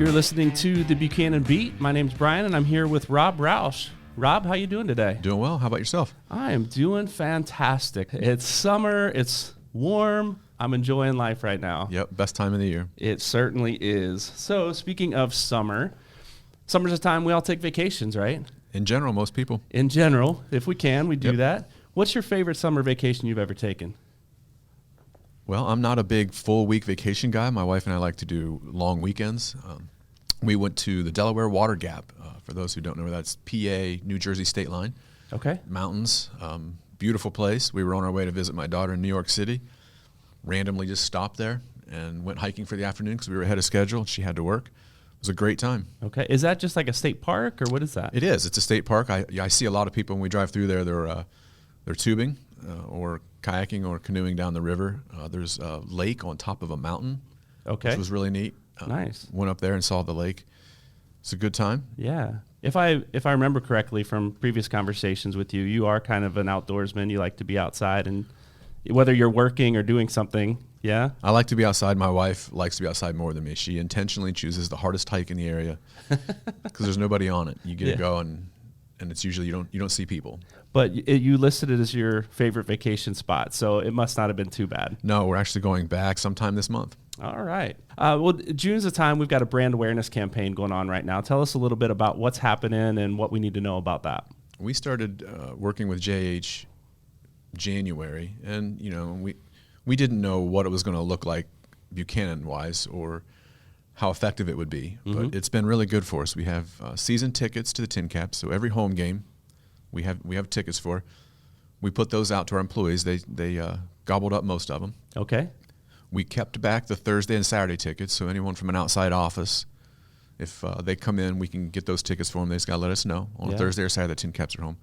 You're listening to the Buchanan Beat. My name's Brian, and I'm here with Rob Roush. Rob, how you doing today? Doing well. How about yourself? I am doing fantastic. It's summer. It's warm. I'm enjoying life right now. Yep, best time of the year. It certainly is. So speaking of summer's a time we all take vacations, right? In general, most people. In general, if we can, we do Yep. that. What's your favorite summer vacation you've ever taken? Well, I'm not a big full week vacation guy. My wife and I like to do long weekends. We went to the Delaware Water Gap. For those who don't know where that's, PA, New Jersey state line. Okay. Mountains, beautiful place. We were on our way to visit my daughter in New York City. Randomly just stopped there and went hiking for the afternoon because we were ahead of schedule. She had to work. It was a great time. Okay. Is that just like a state park, or what is that? It is. It's a state park. I see a lot of people when we drive through there. They're tubing or kayaking or canoeing down the river. There's a lake on top of a mountain, Okay. which was really neat. Nice. Went up there and saw the lake. It's a good time. Yeah. If I remember correctly from previous conversations with you, you are kind of an outdoorsman. You like to be outside, and whether you're working or doing something, yeah? I like to be outside. My wife likes to be outside more than me. She intentionally chooses the hardest hike in the area because there's nobody on it. You get to go and it's usually you don't see people. But you listed it as your favorite vacation spot, so it must not have been too bad. No, we're actually going back sometime this month. All right. Well, June's the time. We've got a brand awareness campaign going on right now. Tell us a little bit about what's happening and what we need to know about that. We started working with JH January, and we didn't know what it was going to look like Buchanan-wise or how effective it would be, but it's been really good for us. We have season tickets to the Tin Caps, so every home game we have tickets for. We put those out to our employees. They gobbled up most of them. Okay. We kept back the Thursday and Saturday tickets, so anyone from an outside office, if they come in, we can get those tickets for them. They just got to let us know. On a Thursday or Saturday, the Tin Caps are home.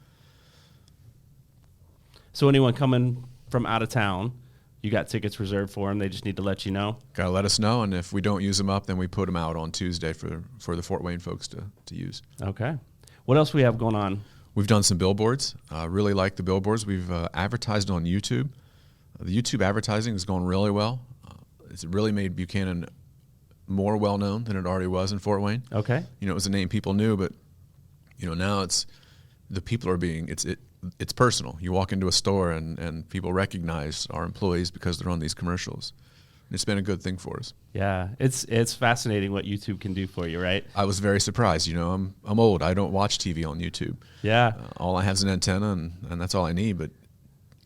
So anyone coming from out of town, you got tickets reserved for them. They just need to let you know. Got to let us know, and if we don't use them up, then we put them out on Tuesday for the Fort Wayne folks to use. Okay. What else we have going on? We've done some billboards. Really like the billboards. We've advertised on YouTube. The YouTube advertising is going really well. It's really made Buchanan more well-known than it already was in Fort Wayne. Okay. It was a name people knew, but now the people are it's personal. You walk into a store and people recognize our employees because they're on these commercials. And it's been a good thing for us. Yeah, it's fascinating what YouTube can do for you, right? I was very surprised. I'm old. I don't watch TV on YouTube. Yeah. All I have is an antenna, and that's all I need. But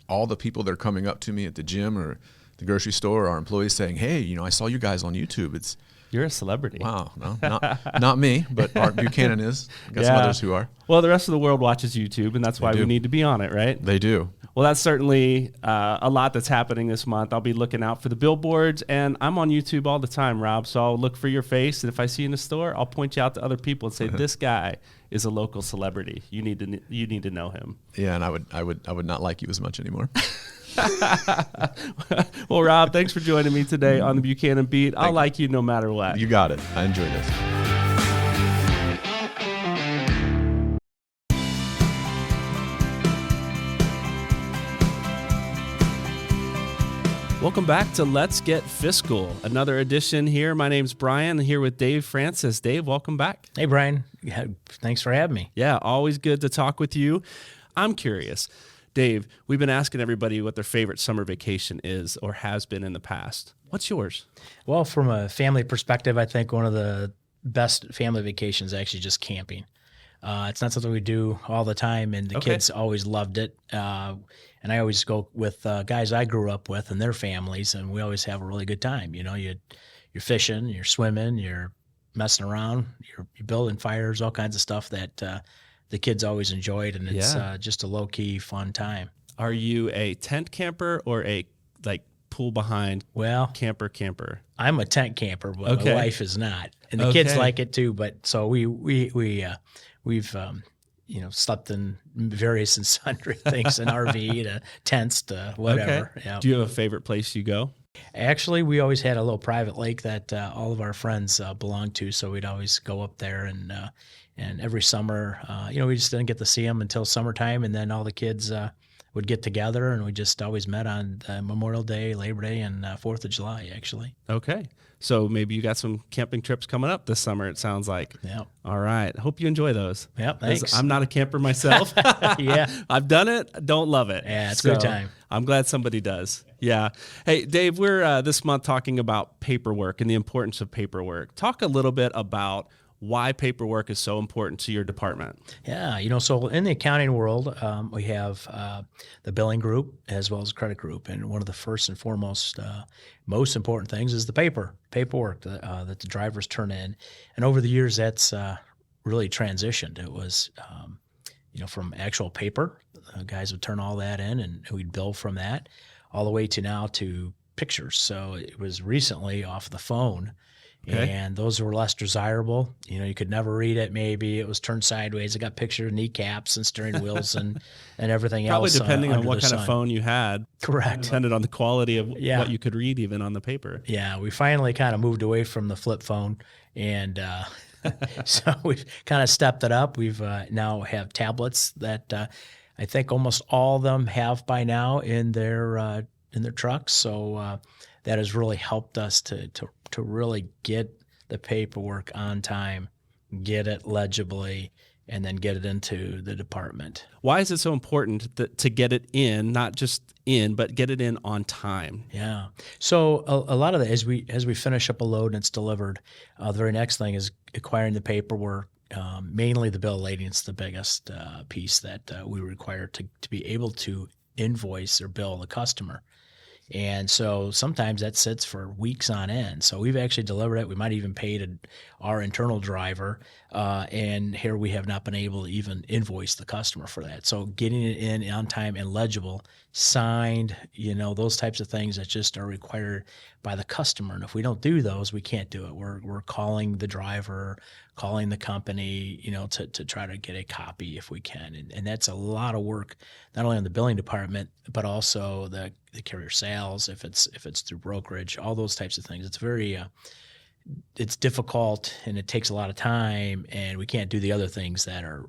all the people that are coming up to me at the gym or the grocery store are employees saying, "Hey, I saw you guys on YouTube." You're a celebrity. Wow. No, not me, but Art Buchanan is. I got some others who are. Well, the rest of the world watches YouTube, and that's why we need to be on it, right? They do. Well, that's certainly a lot that's happening this month. I'll be looking out for the billboards, and I'm on YouTube all the time, Rob, so I'll look for your face, and if I see you in the store, I'll point you out to other people and say, this guy is a local celebrity. You need to know him. Yeah, and I would not like you as much anymore. Well, Rob, thanks for joining me today on the Buchanan Beat. I'll like you no matter what. You got it. I enjoyed this. Welcome back to Let's Get Fiscal, another edition here. My name's Brian, here with Dave Francis. Dave, welcome back. Hey, Brian. Yeah, thanks for having me. Yeah, always good to talk with you. I'm curious. Dave, we've been asking everybody what their favorite summer vacation is or has been in the past. What's yours? Well, from a family perspective, I think one of the best family vacations is actually just camping. It's not something we do all the time, and the kids always loved it. And I always go with guys I grew up with and their families, and we always have a really good time. You're fishing, you're swimming, you're messing around, you're building fires, all kinds of stuff that the kids always enjoyed, and it's just a low-key, fun time. Are you a tent camper or a pool behind camper? I'm a tent camper, but my wife is not, and the kids like it too. But so we've slept in various and sundry things, in RV to tents to whatever. Okay. Yeah. Do you have a favorite place you go? Actually, we always had a little private lake that all of our friends belonged to, so we'd always go up there. And every summer, we just didn't get to see them until summertime, and then all the kids would get together, and we just always met on Memorial Day, Labor Day, and 4th of July, actually. Okay. So maybe you got some camping trips coming up this summer, it sounds like. Yeah. All right. Hope you enjoy those. Yeah, thanks. I'm not a camper myself. Yeah. I've done it. Don't love it. Yeah, it's a good time. I'm glad somebody does. Yeah. Hey, Dave, we're this month talking about paperwork and the importance of paperwork. Talk a little bit about why paperwork is so important to your department. Yeah, so in the accounting world, we have the billing group as well as the credit group, and one of the first and foremost, most important things is the paperwork that the drivers turn in. And over the years, that's really transitioned. It was, from actual paper, guys would turn all that in, and we'd bill from that, all the way to now to pictures. So it was recently off the phone. Okay. And those were less desirable. You could never read it. Maybe it was turned sideways. It got pictures of kneecaps and steering wheels and everything else. Probably depending on what kind of phone you had. Correct. Depended on the quality of what you could read even on the paper. Yeah, we finally kind of moved away from the flip phone, and so we've kind of stepped it up. We've now have tablets that I think almost all of them have by now in their trucks. So that has really helped us to really get the paperwork on time, get it legibly, and then get it into the department. Why is it so important to get it in, not just in, but get it in on time? Yeah. So a lot of that, as we finish up a load and it's delivered, the very next thing is acquiring the paperwork. Mainly the bill of lading is the biggest piece that we require to be able to invoice or bill the customer. And so sometimes that sits for weeks on end. So we've actually delivered it. We might even paid our internal driver, and here we have not been able to even invoice the customer for that. So getting it in on time and legible, signed, those types of things that just are required by the customer. And if we don't do those, we can't do it. We're calling the driver, calling the company, to try to get a copy if we can. And that's a lot of work, not only on the billing department, but also the carrier sales, if it's through brokerage, all those types of things. It's very it's difficult, and it takes a lot of time, and we can't do the other things that are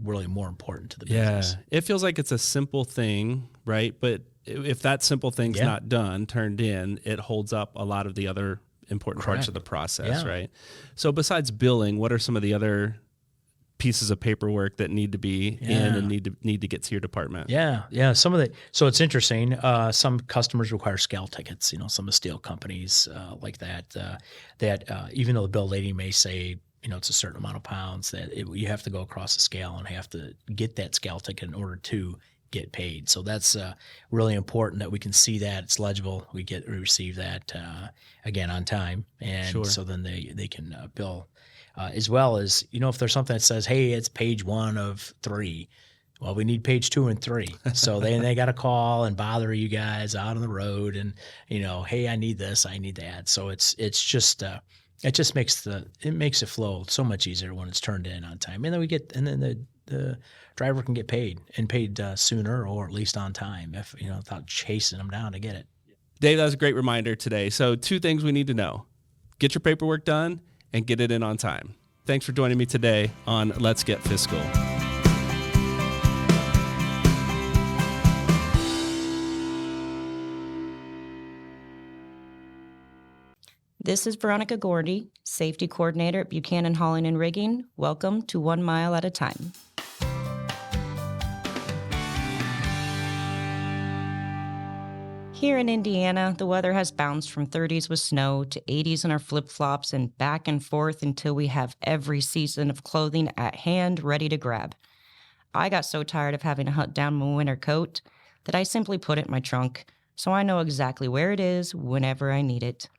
really more important to the business. Yeah, it feels like it's a simple thing, right? But if that simple thing's not done, turned in, it holds up a lot of the other important parts of the process, right? So besides billing, what are some of the other pieces of paperwork that need to be in and need to get to your department? Yeah. Some of so it's interesting. Some customers require scale tickets. Some of the steel companies like that. That even though the bill of lading may say it's a certain amount of pounds, that you have to go across the scale and have to get that scale ticket in order to get paid. So that's really important that we can see that it's legible. We receive that again on time, and so then they can bill. As well as, if there's something that says, hey, it's page 1 of 3, well, we need page 2 and 3. So they got to call and bother you guys out on the road and, hey, I need this, I need that. So it's just, it just makes it flow so much easier when it's turned in on time. And then the driver can get paid sooner, or at least on time, if, without chasing them down to get it. Dave, that was a great reminder today. So 2 things we need to know: get your paperwork done and get it in on time. Thanks for joining me today on Let's Get Fiscal. This is Veronica Gordy, Safety Coordinator at Buchanan Hauling and Rigging. Welcome to 1 Mile at a Time. Here in Indiana, the weather has bounced from 30s with snow to 80s in our flip-flops and back and forth until we have every season of clothing at hand ready to grab. I got so tired of having to hunt down my winter coat that I simply put it in my trunk, so I know exactly where it is whenever I need it.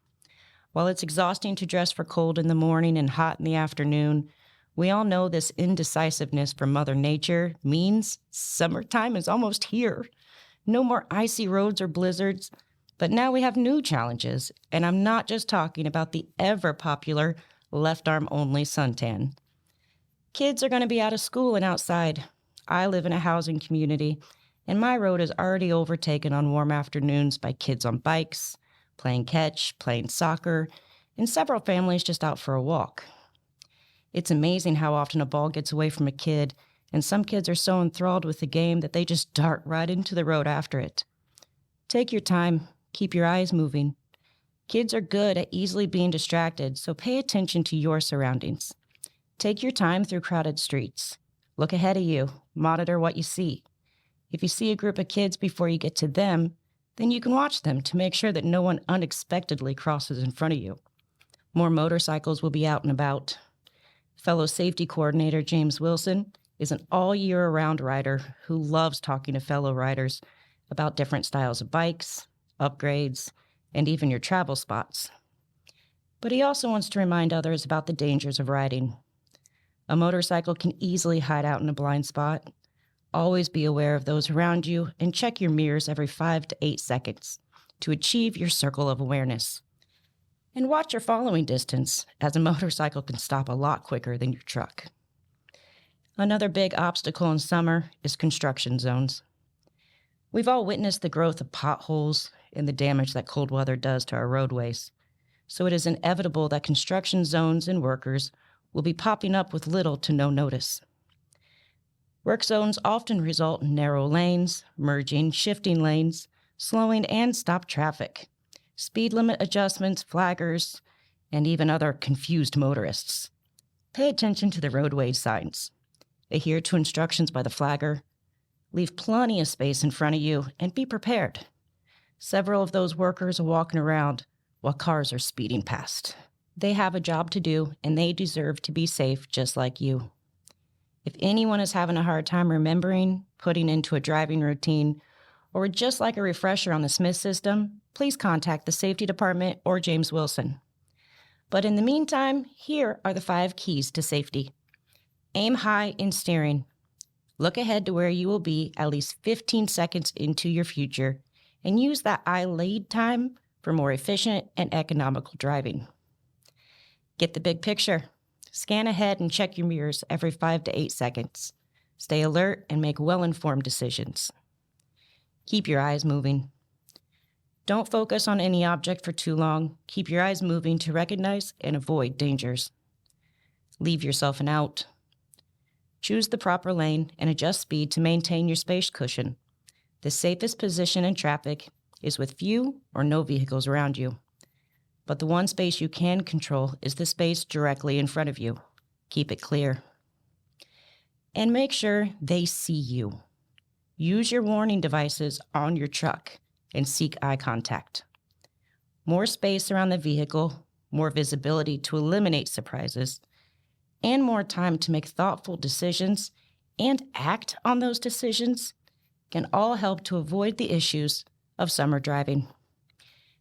While it's exhausting to dress for cold in the morning and hot in the afternoon, we all know this indecisiveness from Mother Nature means summertime is almost here. No more icy roads or blizzards, but now we have new challenges, and I'm not just talking about the ever-popular left-arm-only suntan. Kids are going to be out of school and outside. I live in a housing community, and my road is already overtaken on warm afternoons by kids on bikes, playing catch, playing soccer, and several families just out for a walk. It's amazing how often a ball gets away from a kid and some kids are so enthralled with the game that they just dart right into the road after it. Take your time, keep your eyes moving. Kids are good at easily being distracted, so pay attention to your surroundings. Take your time through crowded streets. Look ahead of you, monitor what you see. If you see a group of kids before you get to them, then you can watch them to make sure that no one unexpectedly crosses in front of you. More motorcycles will be out and about. Fellow safety coordinator James Wilson is an all-year-round rider who loves talking to fellow riders about different styles of bikes, upgrades, and even your travel spots. But he also wants to remind others about the dangers of riding. A motorcycle can easily hide out in a blind spot. Always be aware of those around you and check your mirrors every 5 to 8 seconds to achieve your circle of awareness. And watch your following distance, as a motorcycle can stop a lot quicker than your truck. Another big obstacle in summer is construction zones. We've all witnessed the growth of potholes and the damage that cold weather does to our roadways. So it is inevitable that construction zones and workers will be popping up with little to no notice. Work zones often result in narrow lanes, merging, shifting lanes, slowing and stop traffic, speed limit adjustments, flaggers, and even other confused motorists. Pay attention to the roadway signs. Adhere to instructions by the flagger. Leave plenty of space in front of you and be prepared. Several of those workers are walking around while cars are speeding past. They have a job to do, and they deserve to be safe just like you. If anyone is having a hard time remembering, putting into a driving routine, or would just like a refresher on the Smith system, please contact the safety department or James Wilson. But in the meantime, here are the 5 keys to safety. Aim high in steering. Look ahead to where you will be at least 15 seconds into your future, and use that eye lead time for more efficient and economical driving. Get the big picture. Scan ahead and check your mirrors every 5 to 8 seconds. Stay alert and make well-informed decisions. Keep your eyes moving. Don't focus on any object for too long. Keep your eyes moving to recognize and avoid dangers. Leave yourself an out. Choose the proper lane and adjust speed to maintain your space cushion. The safest position in traffic is with few or no vehicles around you. But the one space you can control is the space directly in front of you. Keep it clear. And make sure they see you. Use your warning devices on your truck and seek eye contact. More space around the vehicle, more visibility to eliminate surprises, and more time to make thoughtful decisions and act on those decisions can all help to avoid the issues of summer driving.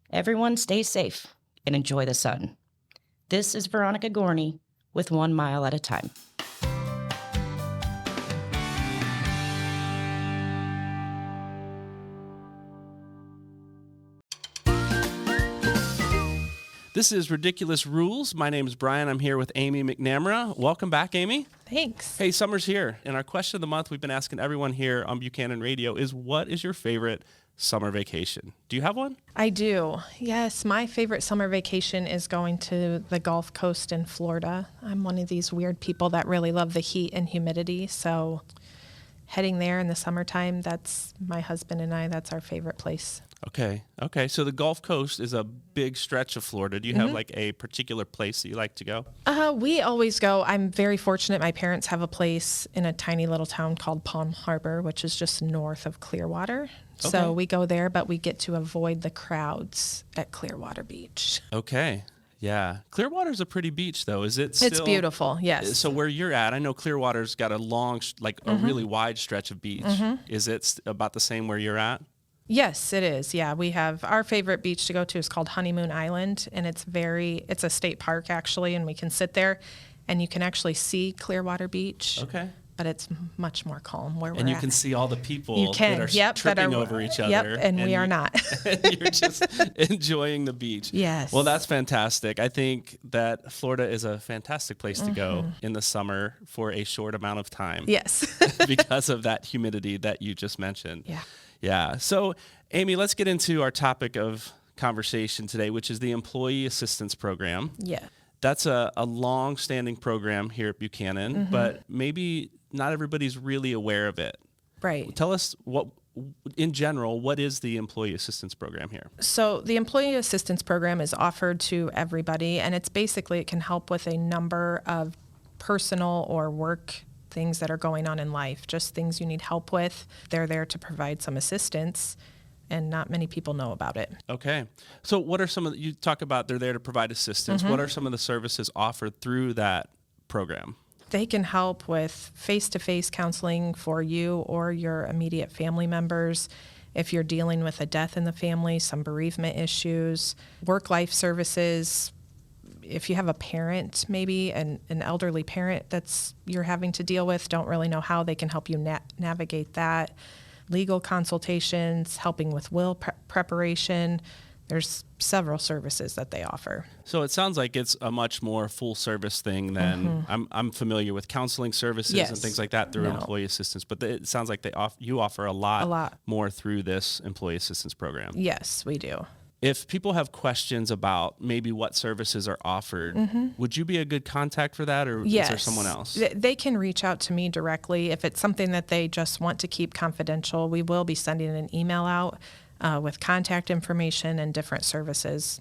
Everyone stay safe and enjoy the sun. This is Veronica Gorney with 1 Mile at a Time. This is Ridiculous Rules. My name is Brian. I'm here with Amy McNamara. Welcome back, Amy. Thanks. Hey, summer's here, and our question of the month we've been asking everyone here on Buchanan Radio is, what is your favorite summer vacation? Do you have one? I do. Yes, my favorite summer vacation is going to the Gulf Coast in Florida. I'm one of these weird people that really love the heat and humidity, so heading there in the summertime, that's my husband and I, that's our favorite place. Okay. So the Gulf Coast is a big stretch of Florida. Do you have like a particular place that you like to go? We always go. I'm very fortunate. My parents have a place in a tiny little town called Palm Harbor, which is just north of Clearwater. Okay. So we go there, but we get to avoid the crowds at Clearwater Beach. Okay. Yeah. Clearwater's a pretty beach, though. Is it still? It's beautiful, yes. So where you're at, I know Clearwater's got a long, a really wide stretch of beach. Is it about the same where you're at? Yes, it is. Yeah, we have our favorite beach to go to is called Honeymoon Island, and it's a state park actually, and we can sit there and you can actually see Clearwater Beach. Okay. But it's much more calm where we're at. And you can see all the people that are tripping over each other. Yep, and we are not. And you're just enjoying the beach. Yes. Well, that's fantastic. I think that Florida is a fantastic place to go in the summer for a short amount of time. Yes. Because of that humidity that you just mentioned. Yeah. Yeah. So, Amy, let's get into our topic of conversation today, which is the Employee Assistance Program. Yeah. That's a long-standing program here at Buchanan, but maybe not everybody's really aware of it. Right. Tell us in general, what is the employee assistance program here? So the employee assistance program is offered to everybody, and it's basically, it can help with a number of personal or work things that are going on in life, just things you need help with. They're there to provide some assistance, and not many people know about it. Okay. So what are some of you talk about they're there to provide assistance. What are some of the services offered through that program? They can help with face-to-face counseling for you or your immediate family members. If you're dealing with a death in the family, some bereavement issues, work-life services. If you have a parent, maybe an elderly parent you're having to deal with, don't really know how, they can help you navigate that. Legal consultations, helping with will preparation. There's several services that they offer. So it sounds like it's a much more full service thing than I'm familiar with counseling services and things like that through employee assistance, but it sounds like you offer a lot more through this employee assistance program. Yes, we do. If people have questions about maybe what services are offered, would you be a good contact for that, or Yes. is there someone else? They can reach out to me directly. If it's something that they just want to keep confidential, we will be sending an email out with contact information and different services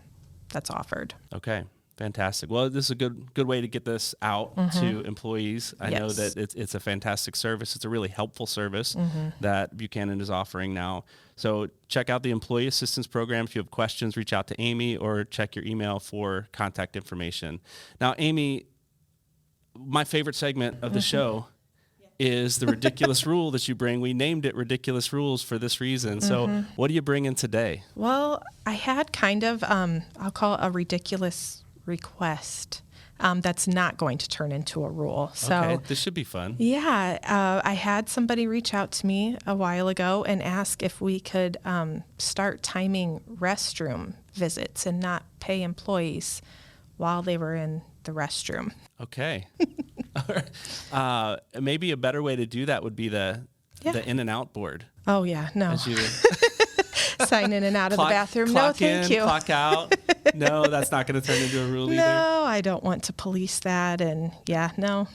that's offered. Okay, fantastic. Well, this is a good way to get this out to employees. I know that it's a fantastic service. It's a really helpful service that Buchanan is offering now. So check out the Employee Assistance Program. If you have questions, reach out to Amy or check your email for contact information. Now, Amy, my favorite segment of the show is the ridiculous rule that you bring. We named it Ridiculous Rules for this reason. So what do you bring in today? Well, I had kind of, I'll call it a ridiculous request that's not going to turn into a rule. So Okay, this should be fun. yeah, I had somebody reach out to me a while ago and ask if we could start timing restroom visits and not pay employees while they were in the restroom. Okay. Maybe a better way to do that would be the in and out board. Oh yeah, no. As you Sign in and out of the bathroom. No, clock thank in, you. Clock out. No, that's not going to turn into a rule either. No, I don't want to police that. And yeah, no,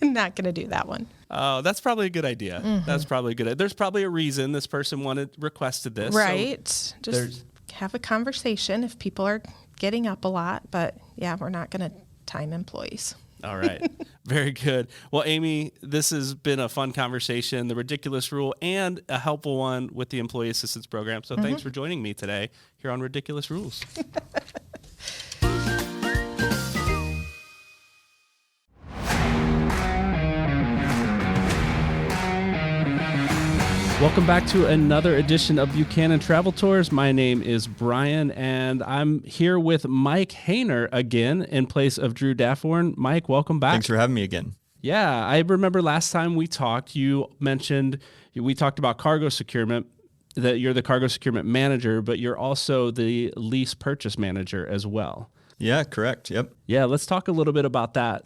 not going to do that one. Oh, that's probably a good idea. That's probably good. There's probably a reason this person requested this. Right. So Just have a conversation if people are getting up a lot. But yeah, we're not going to time employees. All right. Very good. Well, Amy, this has been a fun conversation, the ridiculous rule, and a helpful one with the Employee Assistance Program. So thanks for joining me today here on Ridiculous Rules. Welcome back to another edition of Buchanan Travel Tours. My name is Brian, and I'm here with Mike Hayner again in place of Drew Dafforn. Mike, welcome back. Thanks for having me again. Yeah, I remember last time we talked, we talked about cargo securement, that you're the cargo securement manager, but you're also the lease purchase manager as well. Yeah, correct. Yep. Yeah, let's talk a little bit about that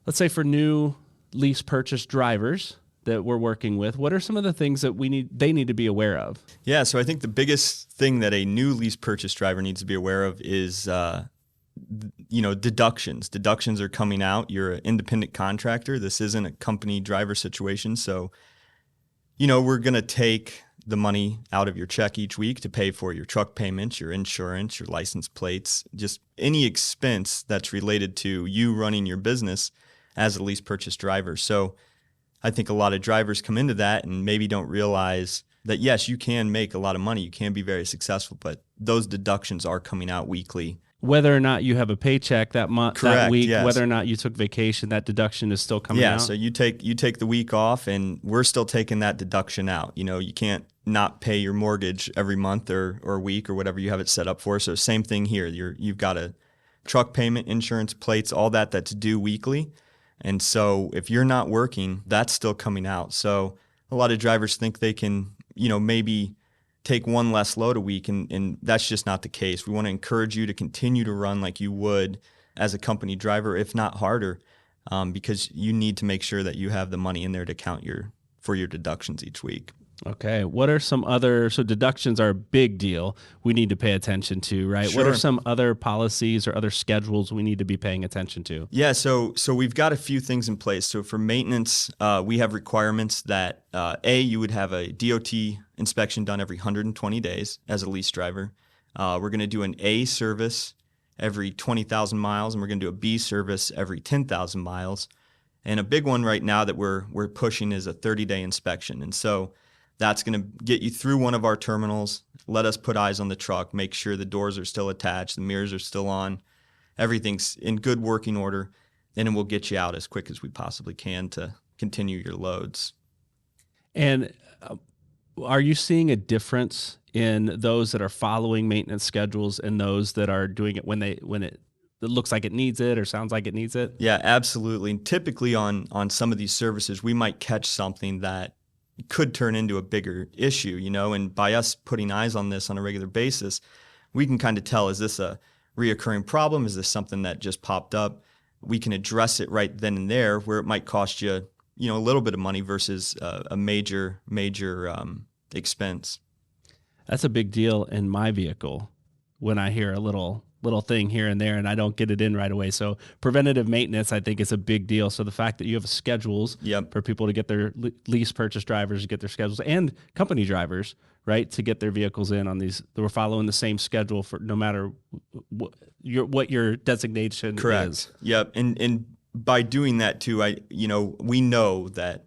let's say for new lease purchase drivers that we're working with. What are some of the things that they need to be aware of? Yeah, so I think the biggest thing that a new lease purchase driver needs to be aware of is deductions. Deductions are coming out. You're an independent contractor. This isn't a company driver situation. So, we're going to take the money out of your check each week to pay for your truck payments, your insurance, your license plates, just any expense that's related to you running your business as a lease purchase driver. So I think a lot of drivers come into that and maybe don't realize that, yes, you can make a lot of money. You can be very successful, but those deductions are coming out weekly. Whether or not you have a paycheck that month, Correct, that week, yes. Whether or not you took vacation, that deduction is still coming out. Yeah, so you take the week off, and we're still taking that deduction out. You can't not pay your mortgage every month or week or whatever you have it set up for. So same thing here. You've got a truck payment, insurance, plates, all that's due weekly. And so if you're not working, that's still coming out. So a lot of drivers think they can, maybe take one less load a week, and that's just not the case. We want to encourage you to continue to run like you would as a company driver, if not harder, because you need to make sure that you have the money in there to count for your deductions each week. Okay. What are some other, so deductions are a big deal we need to pay attention to, right? What are Sure. some other policies or other schedules we need to be paying attention to? Yeah, so we've got a few things in place. So for maintenance, we have requirements that you would have a DOT inspection done every 120 days as a lease driver. We're going to do an A service every 20,000 miles, and we're going to do a B service every 10,000 miles. And a big one right now that we're pushing is a 30-day inspection. And so that's going to get you through one of our terminals, let us put eyes on the truck, make sure the doors are still attached, the mirrors are still on, everything's in good working order, and then we'll get you out as quick as we possibly can to continue your loads. And are you seeing a difference in those that are following maintenance schedules and those that are doing it when it looks like it needs it or sounds like it needs it? Yeah, absolutely. And typically on some of these services, we might catch something that could turn into a bigger issue, and by us putting eyes on this on a regular basis, we can kind of tell, is this a reoccurring problem? Is this something that just popped up? We can address it right then and there, where it might cost you, a little bit of money versus a major expense. That's a big deal in my vehicle when I hear a little thing here and there and I don't get it in right away. So preventative maintenance, I think, is a big deal. So the fact that you have schedules for people to get their lease purchase drivers to get their schedules, and company drivers, right, to get their vehicles in on these, we're following the same schedule for no matter what your designation Correct. is. Yep. And by doing that too, we know that,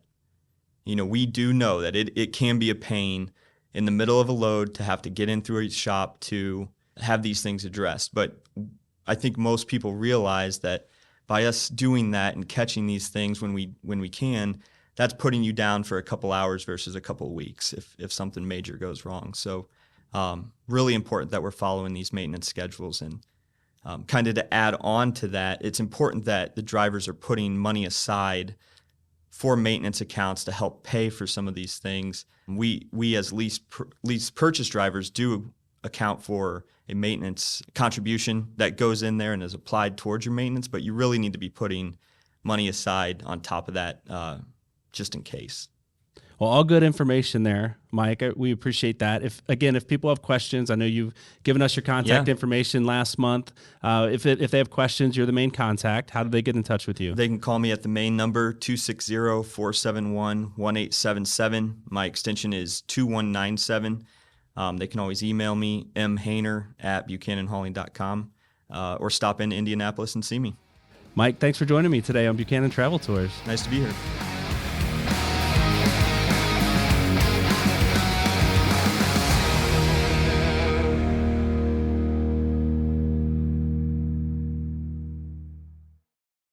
we do know that it can be a pain in the middle of a load to have to get in through a shop to have these things addressed. But I think most people realize that by us doing that and catching these things when we can, that's putting you down for a couple hours versus a couple of weeks if something major goes wrong. So really important that we're following these maintenance schedules. And kind of to add on to that, it's important that the drivers are putting money aside for maintenance accounts to help pay for some of these things. We as lease purchase drivers do account for a maintenance contribution that goes in there and is applied towards your maintenance, but you really need to be putting money aside on top of that just in case. Well, all good information there, Mike. We appreciate that. If people have questions, I know you've given us your contact information last month. If they have questions, you're the main contact. How do they get in touch with you? They can call me at the main number, 260-471-1877. My extension is 2197. They can always email me, mhainer@buchananhauling.com, or stop in Indianapolis and see me. Mike, thanks for joining me today on Buchanan Travel Tours. Nice to be here.